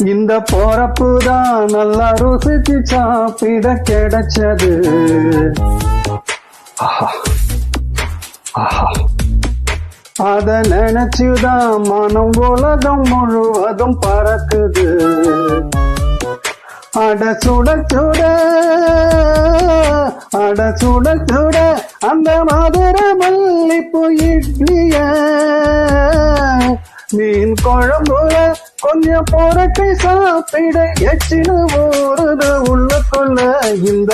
இந்த போறப்புதான் நல்லா ருசிச்சு சாப்பிட கிடைச்சது. அத நினைச்சுதான் மனம் உலகம் முழுவதும் பறக்குது. அட சுட சுட அட சுட சுட அந்த மதுரை மல்லிப்பூ இட்லிய மீன் குழம்புல கொஞ்சம் புரட்டி சாப்பிட எச்சினு ஊறுது உள்ளுக்குள்ள. இந்த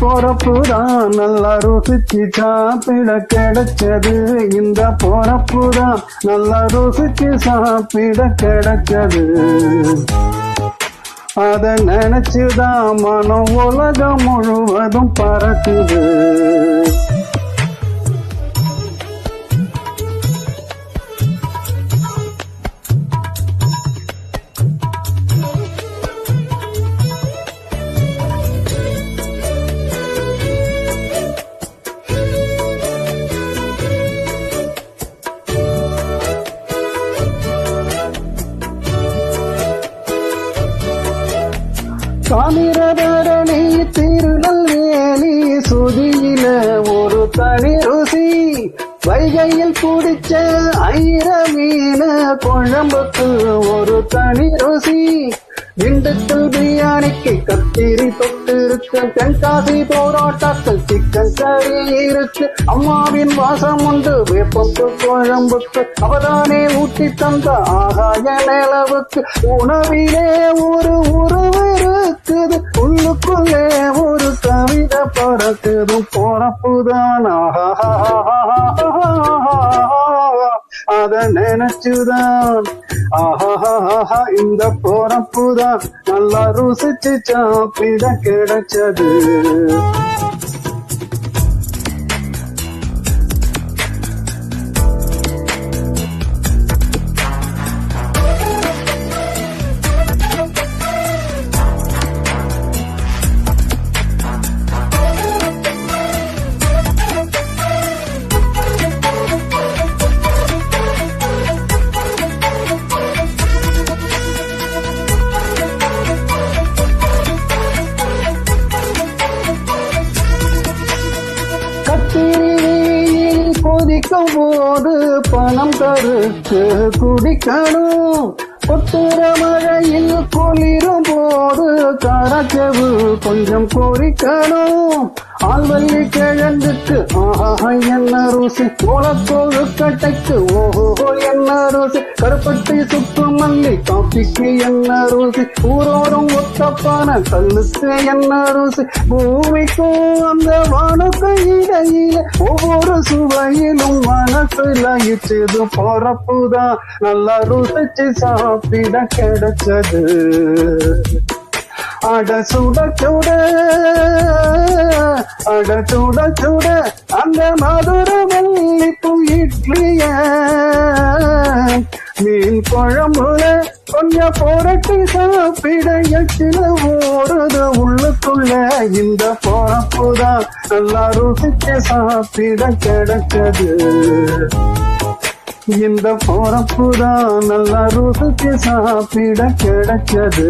பொறப்புதான் நல்லா ருசிச்சு சாப்பிட கிடைச்சது. இந்த பொறப்புதான் நல்லா ருசிச்சு சாப்பிட கிடைச்சது. அத நினைச்சுதான் மனம் உலகம் முழுவதும் பறக்குது. தாமிரபரணி திருநெல்வேலி சுதியில ஒரு தனி ருசி. வைகையில் குடிச்ச ஐர மீன குழம்புக்கு ஒரு தனி ருசி. திண்டுக்கல் பிரியாணிக்கு கத்திரி தொட்டு இருக்கு. தென்காசி போராட்டத்தில் சிக்கன் கறி இருக்கு. அம்மாவின் வாசம் உண்டு வேப்பப்பு குழம்புக்கு. அவதானே ஊட்டி தந்த ஆகாய நிலவுக்கு. உணவிலே ஒரு உறவு இருக்குது. உள்ளுக்குள்ளே ஒரு கவிதை பறக்குது. போறப்புதான் அத நினைச்சுதான் இந்த போறப்புதான் நல்லா ருசிச்சு சாப்பிட கிடைச்சது. கொதிக்கும் போது பணம் கருக்கு குடிக்கணும். கொட்டுற மழையில் குளிரும் போது கரச்சவு கொஞ்சம் பொறிக்கணும். ஆள்வல்லி கிழங்குக்கு ஆஹா என்ன ருசி. கோலத்தோழு கட்டைக்கு ஓஹோ என்ன ருசி. கருப்பட்டி சுத்து மல்லி காப்பிக்கு என்ன ருசி. ஊரோரும் ஒத்தப்பான கல்லுக்கு என்ன ருசி. பூமிக்கும் அந்த வானுக்கு இடையில ஒவ்வொரு சுவையிலும் மனசு லயிச்சது. போறப்புதான் நல்லா ருசிச்சு சாப்பிட கிடைச்சது. அட சுட சுட அட சுட சுட அந்த மதுரை மல்லிப்பூ இட்லிய மீன் குழம்புல கொஞ்சம் புரட்டி சாப்பிட எச்சில ஓடுது உள்ளுக்குள்ள. இந்த பொறப்புதான் நல்லா ருசிச்சு சாப்பிட கிடைச்சது. இந்த போறப்புதான் நல்லா ருசிச்சு சாப்பிட கிடைச்சது.